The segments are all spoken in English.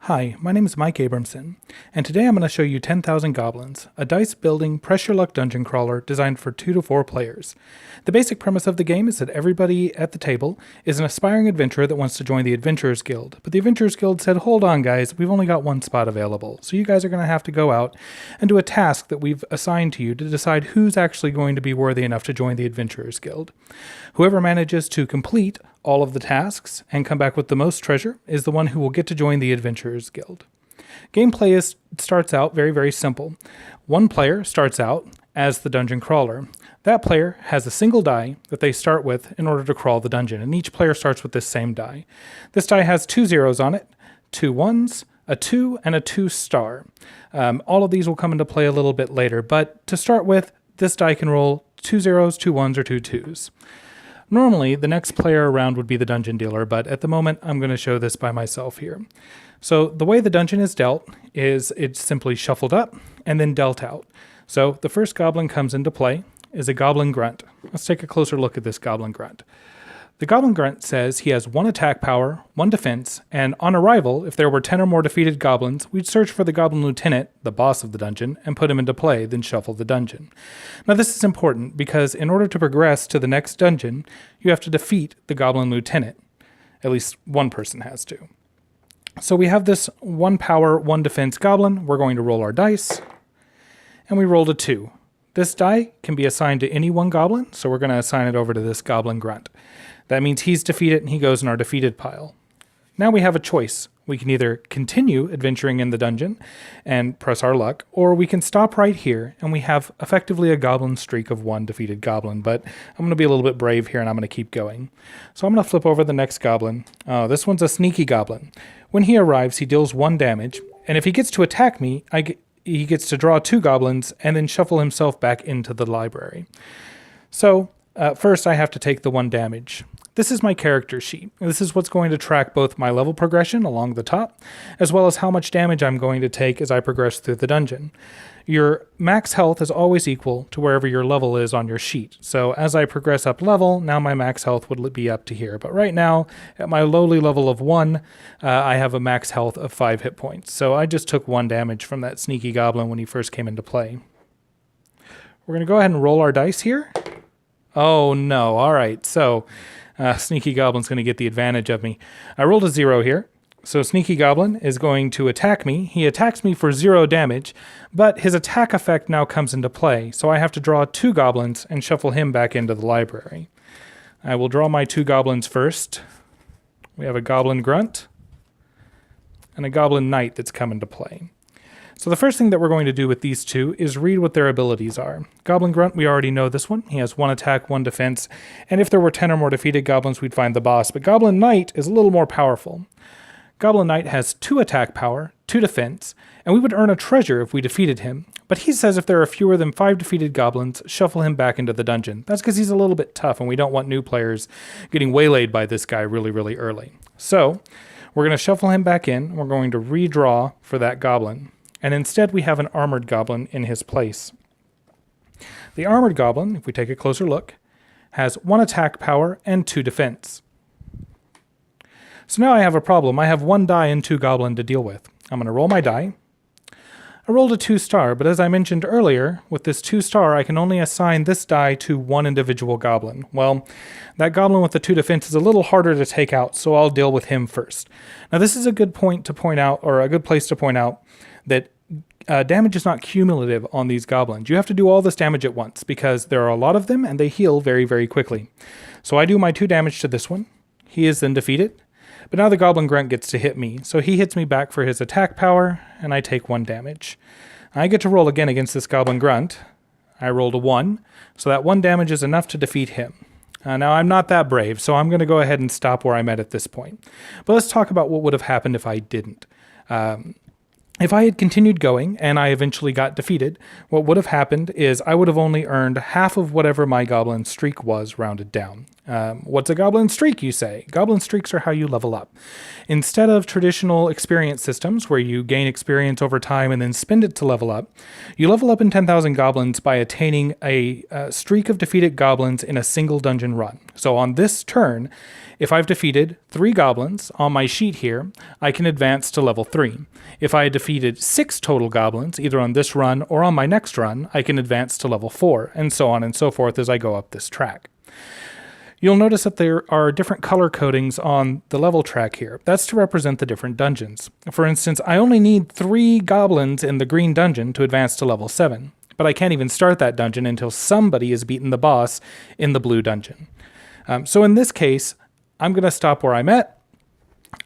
Hi, my name is Mike Abramson, and today I'm going to show you 10,000 Goblins, a dice-building, pressure-luck dungeon crawler designed for 2 to 4 players. The basic premise of the game is that everybody at the table is an aspiring adventurer that wants to join the Adventurers Guild, but the Adventurers Guild said, hold on guys, we've only got one spot available, so you guys are going to have to go out and do a task that we've assigned to you to decide who's actually going to be worthy enough to join the Adventurers Guild. Whoever manages to complete all of the tasks and come back with the most treasure is the one who will get to join the Adventurers Guild. Gameplay starts out very, very simple. One player starts out as the dungeon crawler. That player has a single die that they start with in order to crawl the dungeon, and each player starts with this same die. This die has 2 zeros on it, 2 ones, a 2, and a 2 star. All of these will come into play a little bit later, but to start with, this die can roll 2 zeros, 2 ones, or 2 twos. Normally, the next player around would be the dungeon dealer, but at the moment, I'm going to show this by myself here. So the way the dungeon is dealt is it's simply shuffled up and then dealt out. So the first goblin comes into play is a goblin grunt. Let's take a closer look at this goblin grunt. The goblin grunt says he has 1 attack power, 1 defense, and on arrival, if there were 10 or more defeated goblins, we'd search for the goblin lieutenant, the boss of the dungeon, and put him into play, then shuffle the dungeon. Now this is important because in order to progress to the next dungeon, you have to defeat the goblin lieutenant. At least one person has to. So we have this 1 power, 1 defense goblin. We're going to roll our dice, and we rolled a 2. This die can be assigned to any one goblin, so we're going to assign it over to this goblin grunt. That means he's defeated and he goes in our defeated pile. Now we have a choice. We can either continue adventuring in the dungeon and press our luck, or we can stop right here and we have effectively a goblin streak of 1 defeated goblin, but I'm going to be a little bit brave here and I'm going to keep going. So I'm going to flip over the next goblin. This one's a sneaky goblin. When he arrives, he deals 1 damage, and if he gets to attack me, he gets to draw 2 goblins and then shuffle himself back into the library. So first I have to take the 1 damage. This is my character sheet. This is what's going to track both my level progression along the top, as well as how much damage I'm going to take as I progress through the dungeon. Your max health is always equal to wherever your level is on your sheet. So as I progress up level, now my max health would be up to here. But right now, at my lowly level of 1, I have a max health of 5 hit points. So I just took 1 damage from that sneaky goblin when he first came into play. We're going to go ahead and roll our dice here. Oh no, all right, so Sneaky Goblin's going to get the advantage of me. I rolled a 0 here, so Sneaky Goblin is going to attack me. He attacks me for 0 damage, but his attack effect now comes into play, so I have to draw 2 goblins and shuffle him back into the library. I will draw my 2 goblins first. We have a Goblin Grunt and a Goblin Knight that's come into play. So the first thing that we're going to do with these 2 is read what their abilities are. Goblin Grunt, we already know this one. He has 1 attack, 1 defense, and if there were 10 or more defeated goblins, we'd find the boss. But Goblin Knight is a little more powerful. Goblin Knight has 2 attack power, 2 defense, and we would earn a treasure if we defeated him. But he says if there are fewer than 5 defeated goblins, shuffle him back into the dungeon. That's because he's a little bit tough, and we don't want new players getting waylaid by this guy really, really early. So we're going to shuffle him back in. We're going to redraw for that goblin. And instead we have an armored goblin in his place. The armored goblin, if we take a closer look, has 1 attack power and 2 defense. So now I have a problem. I have 1 die and 2 goblin to deal with. I'm going to roll my die. I rolled a 2 star, but as I mentioned earlier, with this 2 star, I can only assign this die to 1 individual goblin. Well, that goblin with the 2 defense is a little harder to take out, so I'll deal with him first. Now this is a good point to point out, or a good place to point out, that damage is not cumulative on these goblins. You have to do all this damage at once because there are a lot of them and they heal very, very quickly. So I do my 2 damage to this one. He is then defeated. But now the Goblin Grunt gets to hit me. So he hits me back for his attack power and I take 1 damage. I get to roll again against this Goblin Grunt. I rolled a 1. So that 1 damage is enough to defeat him. Now I'm not that brave, so I'm going to go ahead and stop where I'm at this point. But let's talk about what would have happened if I didn't. If I had continued going and I eventually got defeated, what would have happened is I would have only earned half of whatever my goblin streak was rounded down. What's a goblin streak, you say? Goblin streaks are how you level up. Instead of traditional experience systems where you gain experience over time and then spend it to level up, you level up in 10,000 goblins by attaining a streak of defeated goblins in a single dungeon run. So on this turn, if I've defeated 3 goblins on my sheet here, I can advance to level 3. If I had defeated 6 total goblins, either on this run or on my next run, I can advance to level 4, and so on and so forth as I go up this track. You'll notice that there are different color codings on the level track here. That's to represent the different dungeons. For instance, I only need 3 goblins in the green dungeon to advance to level 7, but I can't even start that dungeon until somebody has beaten the boss in the blue dungeon. So in this case, I'm going to stop where I'm at.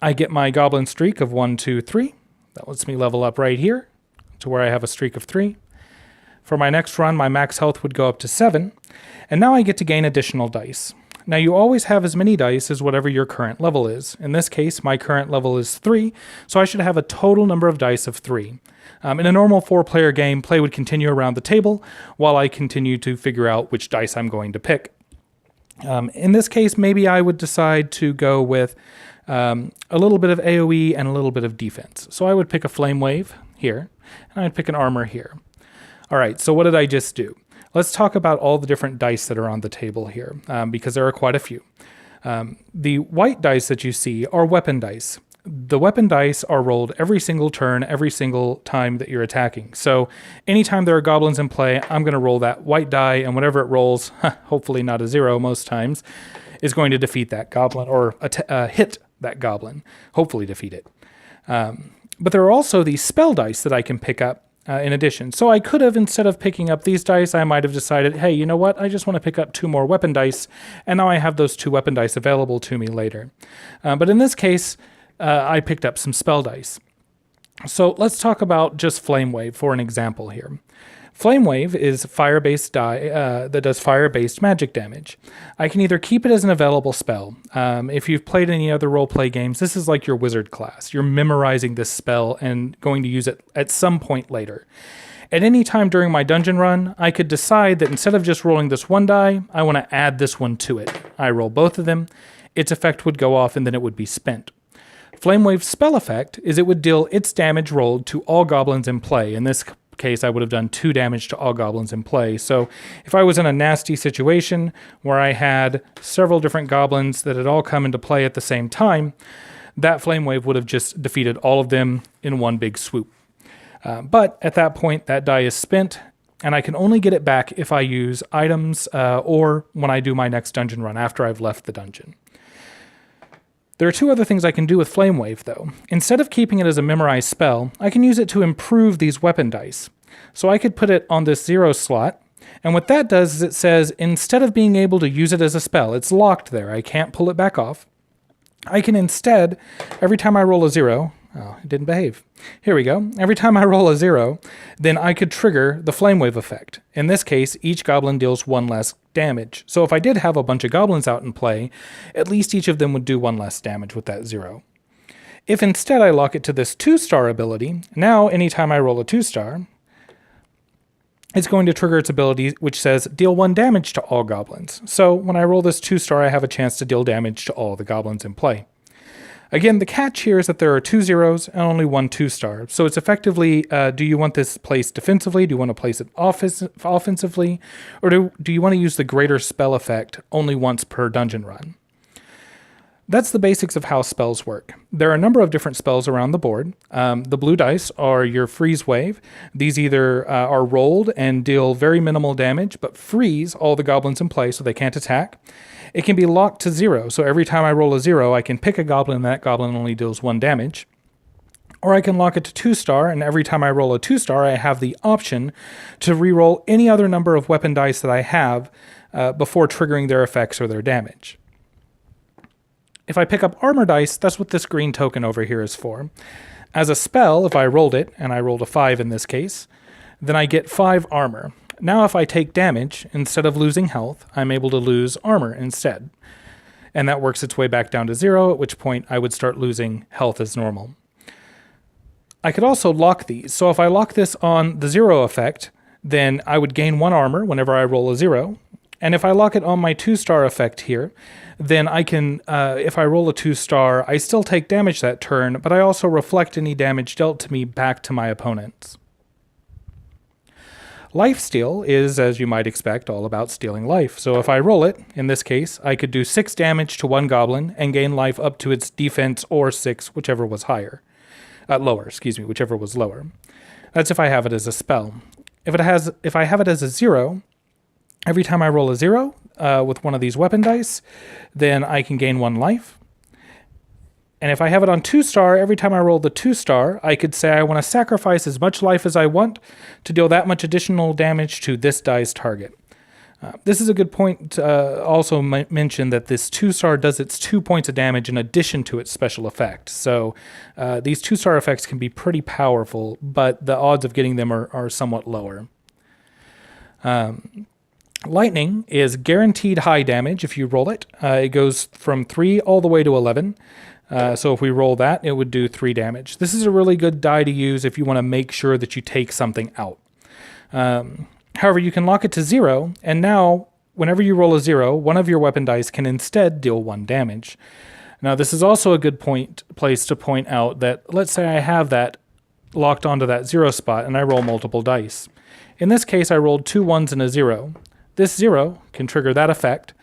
I get my goblin streak of 1, 2, 3. That lets me level up right here to where I have a streak of 3. For my next run, my max health would go up to 7, and now I get to gain additional dice. Now, you always have as many dice as whatever your current level is. In this case, my current level is 3, so I should have a total number of dice of 3. In a normal 4-player game, play would continue around the table while I continue to figure out which dice I'm going to pick. In this case, maybe I would decide to go with a little bit of AoE and a little bit of defense. So I would pick a Flame Wave here, and I'd pick an Armor here. All right, so what did I just do? Let's talk about all the different dice that are on the table here, because there are quite a few. The white dice that you see are weapon dice. The weapon dice are rolled every single turn, every single time that you're attacking. So anytime there are goblins in play, I'm going to roll that white die, and whatever it rolls, hopefully not a 0 most times, is going to defeat that goblin, or hit that goblin, hopefully defeat it. But there are also these spell dice that I can pick up in addition. So I could have, instead of picking up these dice, I might have decided, hey, you know what? I just want to pick up 2 more weapon dice, and now I have those 2 weapon dice available to me later. But in this case, I picked up some spell dice. So let's talk about just Flame Wave for an example here. Flame Wave is fire-based die that does fire-based magic damage. I can either keep it as an available spell. If you've played any other role-play games, this is like your wizard class. You're memorizing this spell and going to use it at some point later. At any time during my dungeon run, I could decide that instead of just rolling this 1 die, I want to add this one to it. I roll both of them, its effect would go off, and then it would be spent. Flame Wave's spell effect is it would deal its damage rolled to all goblins in play. In this case, I would have done 2 damage to all goblins in play. So if I was in a nasty situation where I had several different goblins that had all come into play at the same time, that Flame Wave would have just defeated all of them in one big swoop. But at that point, that die is spent, and I can only get it back if I use items or when I do my next dungeon run after I've left the dungeon. There are 2 other things I can do with Flame Wave, though. Instead of keeping it as a memorized spell, I can use it to improve these weapon dice. So I could put it on this 0 slot, and what that does is it says, instead of being able to use it as a spell, it's locked there, I can't pull it back off, I can instead, every time I roll a 0, oh, it didn't behave. Here we go. Every time I roll a 0, then I could trigger the Flame Wave effect. In this case, each goblin deals 1 less damage. So if I did have a bunch of goblins out in play, at least each of them would do 1 less damage with that 0. If instead I lock it to this 2-star ability, now anytime I roll a 2-star, it's going to trigger its ability which says deal 1 damage to all goblins. So when I roll this 2-star, I have a chance to deal damage to all the goblins in play. Again, the catch here is that there are 2 zeros and only 1 2-star. So it's effectively, do you want this placed defensively? Do you want to place it offensively? Or do you want to use the greater spell effect only once per dungeon run? That's the basics of how spells work. There are a number of different spells around the board. The blue dice are your freeze wave. These either are rolled and deal very minimal damage, but freeze all the goblins in play so they can't attack. It can be locked to 0, so every time I roll a 0, I can pick a goblin and that goblin only deals 1 damage. Or I can lock it to 2-star, and every time I roll a 2-star, I have the option to reroll any other number of weapon dice that I have before triggering their effects or their damage. If I pick up armor dice, that's what this green token over here is for. As a spell, if I rolled it, and I rolled a 5 in this case, then I get 5 armor. Now if I take damage, instead of losing health, I'm able to lose armor instead. And that works its way back down to 0, at which point I would start losing health as normal. I could also lock these. So if I lock this on the 0 effect, then I would gain 1 armor whenever I roll a 0. And if I lock it on my 2-star effect here, then I can, if I roll a 2-star, I still take damage that turn, but I also reflect any damage dealt to me back to my opponents. Lifesteal is, as you might expect, all about stealing life. So if I roll it, in this case, I could do 6 damage to one goblin and gain life up to its defense or 6, whichever was higher. Whichever was lower. That's if I have it as a spell. If I have it as a 0, every time I roll a 0 with one of these weapon dice, then I can gain 1 life. And if I have it on 2-star, every time I roll the 2-star, I could say I want to sacrifice as much life as I want to deal that much additional damage to this die's target. This is a good point to also mention that this 2-star does its 2 points of damage in addition to its special effect. So these 2-star effects can be pretty powerful, but the odds of getting them are somewhat lower. Lightning is guaranteed high damage if you roll it. It goes from 3 all the way to 11. So if we roll that, it would do 3 damage. This is a really good die to use if you want to make sure that you take something out. However, you can lock it to 0, and now, whenever you roll a 0, one of your weapon dice can instead deal 1 damage. Now, this is also a good place to point out that, let's say I have that locked onto that 0 spot, and I roll multiple dice. In this case, I rolled 2 1s and a 0. This 0 can trigger that effect,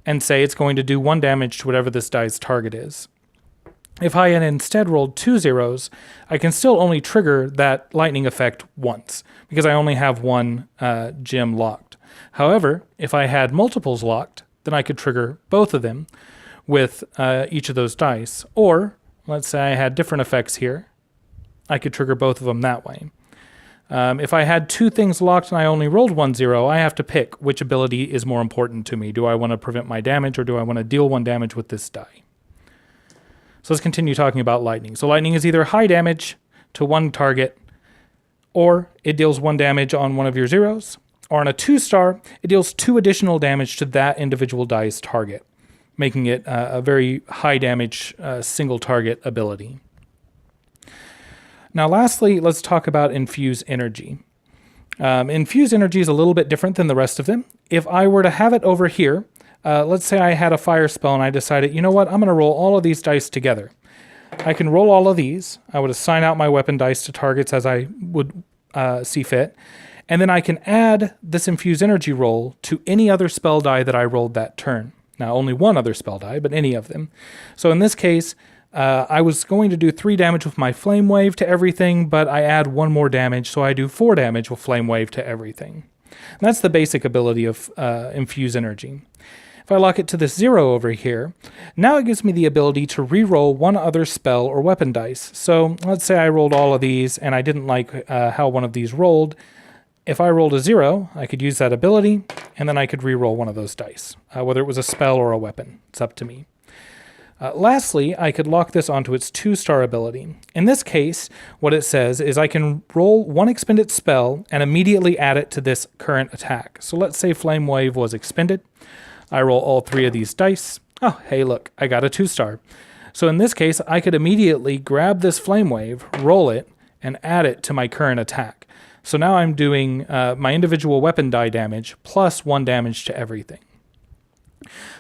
and say it's going to do 1 damage to whatever this die's target is. If I had instead rolled 2 zeros, I can still only trigger that lightning effect once, because I only have 1 gem locked. However, if I had multiples locked, then I could trigger both of them with each of those dice. Or, let's say I had different effects here, I could trigger both of them that way. If I had 2 things locked and I only rolled 1 0, I have to pick which ability is more important to me. Do I want to prevent my damage, or do I want to deal 1 damage with this die? So let's continue talking about lightning. So lightning is either high damage to one target, or it deals 1 damage on one of your zeros, or on a 2-star, it deals 2 additional damage to that individual die's target, making it a very high damage single target ability. Now lastly, let's talk about Infuse Energy. Infuse Energy is a little bit different than the rest of them. If I were to have it over here, let's say I had a fire spell and I decided, you know what, I'm going to roll all of these dice together. I can roll all of these. I would assign out my weapon dice to targets as I would see fit. And then I can add this Infuse Energy roll to any other spell die that I rolled that turn. Now, only one other spell die, but any of them. So in this case, I was going to do 3 damage with my Flame Wave to everything, but I add 1 more damage, so I do 4 damage with Flame Wave to everything. And that's the basic ability of Infuse Energy. If I lock it to this 0 over here, now it gives me the ability to re-roll 1 other spell or weapon dice. So let's say I rolled all of these and I didn't like how one of these rolled. If I rolled a 0, I could use that ability, and then I could re-roll one of those dice, whether it was a spell or a weapon. It's up to me. Lastly, I could lock this onto its 2-star ability. In this case, what it says is I can roll 1 expended spell and immediately add it to this current attack. So let's say Flame Wave was expended. I roll all 3 of these dice. Oh, hey, look, I got a 2-star. So in this case, I could immediately grab this Flame Wave, roll it, and add it to my current attack. So now I'm doing my individual weapon die damage plus 1 damage to everything.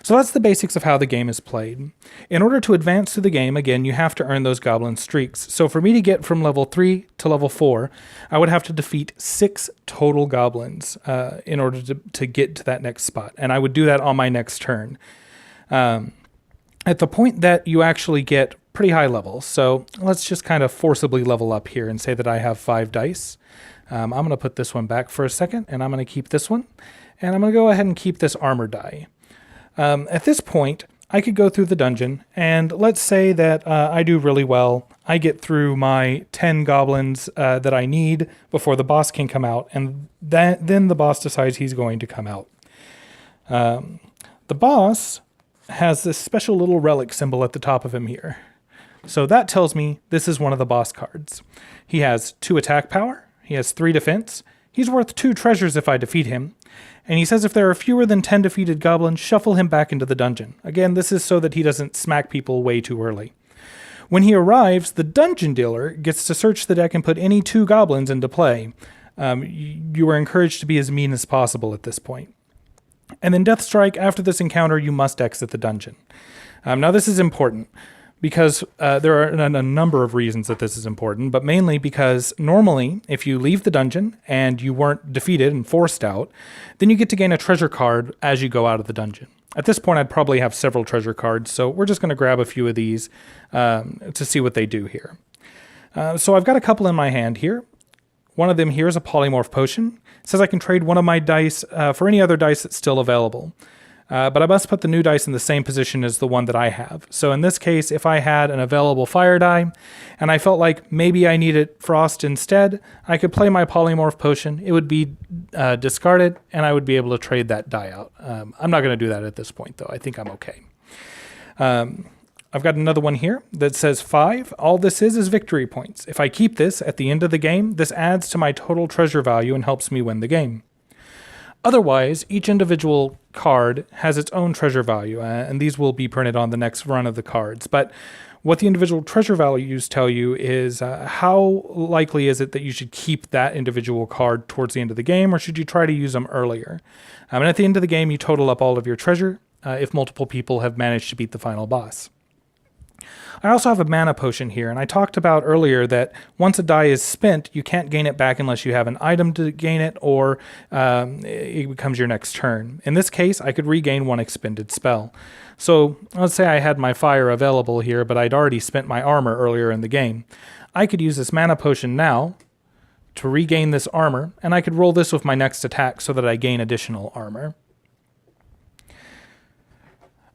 So that's the basics of how the game is played. In order to advance through the game, again, you have to earn those goblin streaks. So for me to get from level 3 to level 4, I would have to defeat 6 total goblins in order to get to that next spot. And I would do that on my next turn. At the point that you actually get pretty high levels, so let's just kind of forcibly level up here and say that I have 5 dice. I'm going to put this one back for a second, and I'm going to keep this one. And I'm going to go ahead and keep this armor die. At this point, I could go through the dungeon, and let's say that I do really well. I get through my 10 goblins that I need before the boss can come out, and then the boss decides he's going to come out. The boss has this special little relic symbol at the top of him here. So that tells me this is one of the boss cards. He has 2 attack power, he has 3 defense, he's worth 2 treasures if I defeat him, and he says if there are fewer than 10 defeated goblins, shuffle him back into the dungeon. Again, this is so that he doesn't smack people way too early. When he arrives, the dungeon dealer gets to search the deck and put any 2 goblins into play. You are encouraged to be as mean as possible at this point. And then Death Strike, after this encounter, you must exit the dungeon. Now, this is important because there are a number of reasons that this is important, but mainly because normally, if you leave the dungeon and you weren't defeated and forced out, then you get to gain a treasure card as you go out of the dungeon. At this point, I'd probably have several treasure cards, so we're just going to grab a few of these to see what they do here. So I've got a couple in my hand here. One of them here is a polymorph potion. It says I can trade one of my dice for any other dice that's still available. But I must put the new dice in the same position as the one that I have. So in this case, if I had an available fire die, and I felt like maybe I needed frost instead, I could play my polymorph potion. It would be discarded, and I would be able to trade that die out. I'm not going to do that at this point, though. I think I'm okay. I've got another one here that says 5. All this is victory points. If I keep this at the end of the game, this adds to my total treasure value and helps me win the game. Otherwise, each individual card has its own treasure value, and these will be printed on the next run of the cards. But what the individual treasure values tell you is how likely is it that you should keep that individual card towards the end of the game, or should you try to use them earlier? And at the end of the game, you total up all of your treasure if multiple people have managed to beat the final boss. I also have a mana potion here, and I talked about earlier that once a die is spent, you can't gain it back unless you have an item to gain it, or it becomes your next turn. In this case, I could regain one expended spell. So let's say I had my fire available here, but I'd already spent my armor earlier in the game. I could use this mana potion now to regain this armor, and I could roll this with my next attack so that I gain additional armor.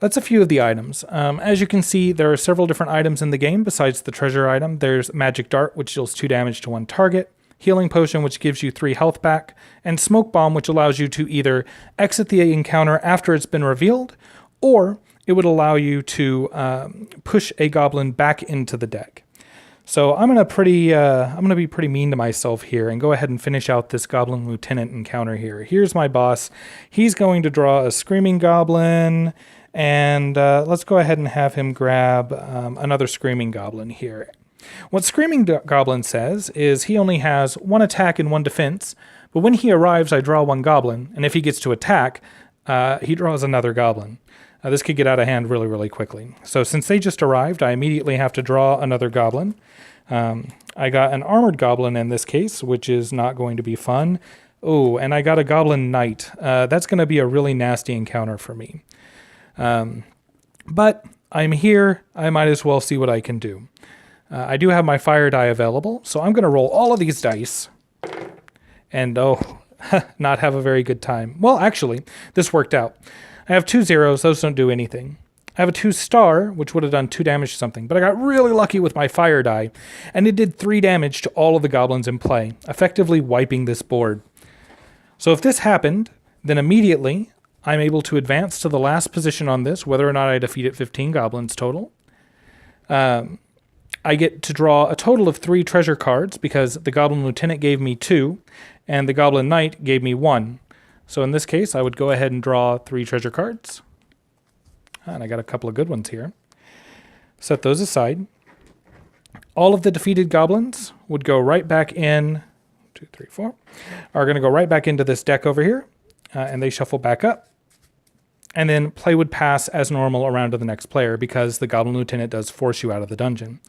That's a few of the items. As you can see, there are several different items in the game besides the treasure item. There's Magic Dart, which deals 2 damage to one target, Healing Potion, which gives you 3 health back, and Smoke Bomb, which allows you to either exit the encounter after it's been revealed, or it would allow you to push a goblin back into the deck. So I'm gonna be pretty mean to myself here and go ahead and finish out this Goblin Lieutenant encounter here. Here's my boss. He's going to draw a Screaming Goblin. And let's go ahead and have him grab another Screaming Goblin here. What Screaming Goblin says is he only has 1 attack and 1 defense, but when he arrives, I draw 1 goblin, and if he gets to attack, he draws another goblin. This could get out of hand really, really quickly. So since they just arrived, I immediately have to draw another goblin. I got an Armored Goblin in this case, which is not going to be fun. Oh, and I got a Goblin Knight. That's going to be a really nasty encounter for me. But I'm here, I might as well see what I can do. I do have my fire die available, so I'm going to roll all of these dice and, not have a very good time. Well, actually, this worked out. I have 2 zeros, those don't do anything. I have a 2 star, which would have done 2 damage to something, but I got really lucky with my fire die, and it did 3 damage to all of the goblins in play, effectively wiping this board. So if this happened, then immediately I'm able to advance to the last position on this, whether or not I defeated 15 goblins total. I get to draw a total of 3 treasure cards because the Goblin Lieutenant gave me 2, and the Goblin Knight gave me 1. So in this case, I would go ahead and draw 3 treasure cards. And I got a couple of good ones here. Set those aside. All of the defeated goblins would go right back in, 2, 3, 4, are going to go right back into this deck over here, and they shuffle back up. And then play would pass as normal around to the next player because the Goblin Lieutenant does force you out of the dungeon.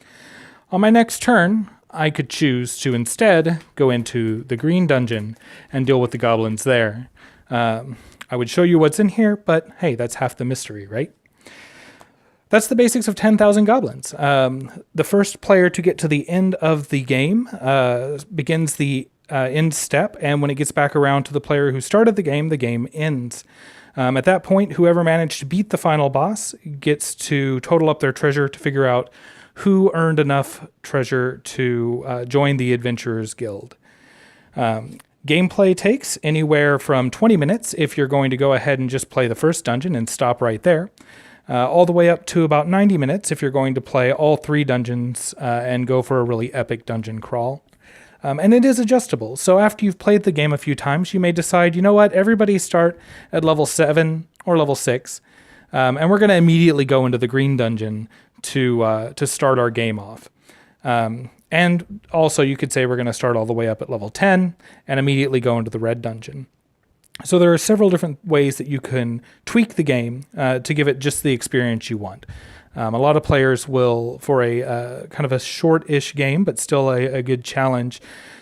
On my next turn, I could choose to instead go into the green dungeon and deal with the goblins there. I would show you what's in here, but hey, that's half the mystery, right? That's the basics of 10,000 goblins. The first player to get to the end of the game begins the end step, and when it gets back around to the player who started the game ends. At that point, whoever managed to beat the final boss gets to total up their treasure to figure out who earned enough treasure to join the Adventurers Guild. Gameplay takes anywhere from 20 minutes if you're going to go ahead and just play the first dungeon and stop right there, all the way up to about 90 minutes if you're going to play all 3 dungeons and go for a really epic dungeon crawl. And it is adjustable. So after you've played the game a few times, you may decide, you know what, everybody start at level 7 or level 6. And we're going to immediately go into the green dungeon to start our game off. And also you could say we're going to start all the way up at level 10 and immediately go into the red dungeon. So there are several different ways that you can tweak the game to give it just the experience you want. A lot of players will, for a kind of a short-ish game, but still a good challenge,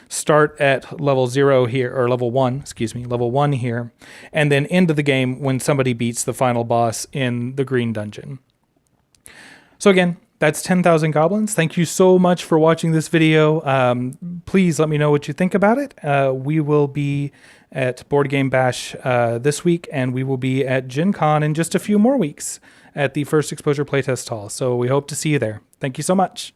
start at level 0 here, or level 1, level 1 here, and then end the game when somebody beats the final boss in the green dungeon. So again, that's 10,000 goblins. Thank you so much for watching this video. Please let me know what you think about it. We will be at Board Game Bash this week, and we will be at Gen Con in just a few more weeks at the First Exposure Playtest Hall. So we hope to see you there. Thank you so much.